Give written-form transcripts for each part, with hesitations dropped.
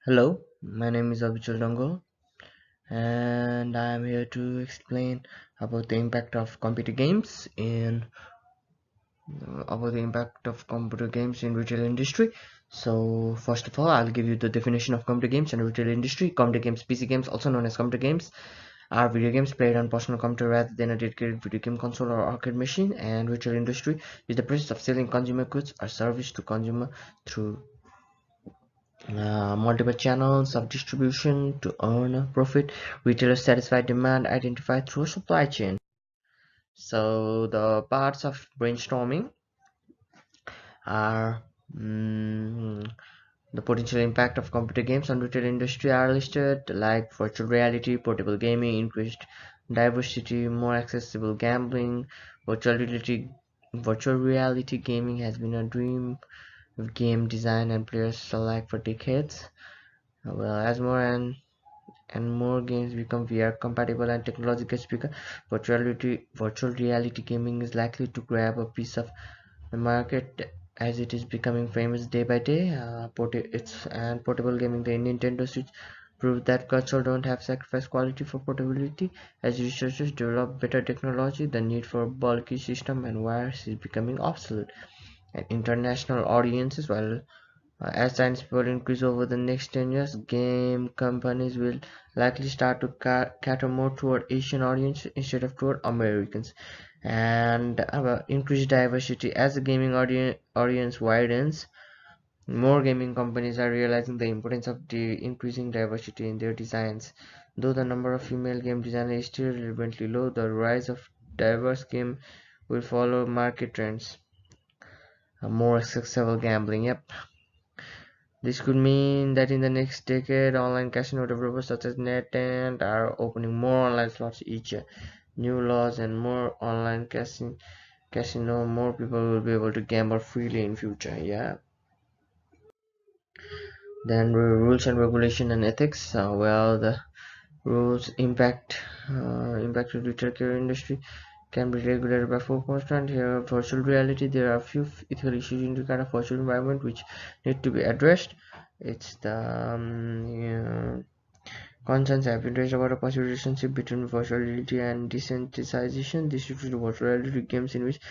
Hello, my name is Abichal and I am here to explain about the impact of computer games in retail industry. So first of all, I'll give you the definition of computer games in retail industry. Computer games, PC games, also known as computer games, are video games played on personal computer rather than a dedicated video game console or arcade machine. And retail industry is the process of selling consumer goods or service to consumer through multiple channels of distribution to earn a profit. Retailers satisfy demand identified through a supply chain. So the parts of brainstorming are the potential impact of computer games on retail industry are listed, like virtual reality, portable gaming, increased diversity, more accessible gambling. Virtual reality gaming has been a dream of game design and players alike for decades. Well, as more and more games become VR compatible and technology gets bigger, virtual reality gaming is likely to grab a piece of the market as it is becoming famous day by day. Portable gaming, the Nintendo Switch proved that consoles don't have sacrificed quality for portability. As researchers develop better technology, the need for bulky system and wires is becoming obsolete. And international audiences, while as science will increase over the next 10 years, game companies will likely start to cater more toward Asian audiences instead of toward Americans. And increased diversity as the gaming audience widens, more gaming companies are realizing the importance of increasing diversity in their designs. Though the number of female game designers is still relatively low, the rise of diverse game will follow market trends. More accessible gambling. Yep. This could mean that in the next decade, online casino developers such as NetEnt are opening more online slots each year. New laws and more online casino, more people will be able to gamble freely in future. Yeah. Then rules and regulation and ethics. Well, the rules impact the retail care industry can be regulated by four constants. Here, virtual reality. There are a few ethical issues in the kind of virtual environment which need to be addressed. It's the concerns have been raised about a possible relationship between virtual reality and desensitization. This refers to virtual reality games in which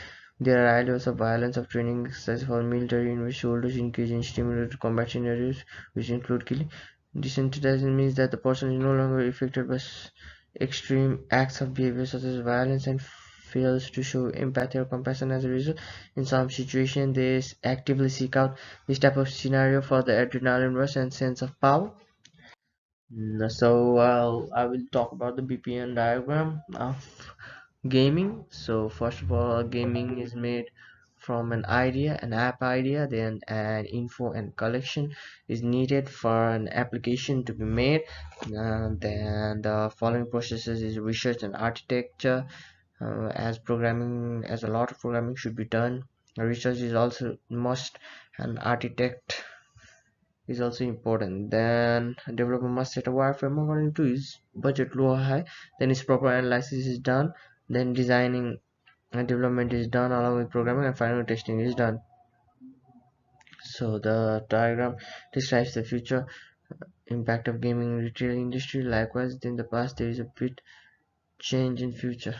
there are ideas of violence of training exercise for military in which soldiers engage in stimulated combat scenarios which include killing. Desensitization means that the person is no longer affected by extreme acts of behavior such as violence and fails to show empathy or compassion. As a result, in some situations they actively seek out this type of scenario for the adrenaline rush and sense of power. So I will talk about the BPN diagram of gaming. So first of all, gaming is made from an app idea, then an info and collection is needed for an application to be made. Then the following processes is research and architecture. As a lot of programming should be done. Research is also must, and architect is also important. Then developer must set a wireframe according to his budget, low or high. Then his proper analysis is done. Then designing and development is done along with programming, and final testing is done. So the diagram describes the future impact of gaming in retail industry. Likewise, in the past there is a bit change in future.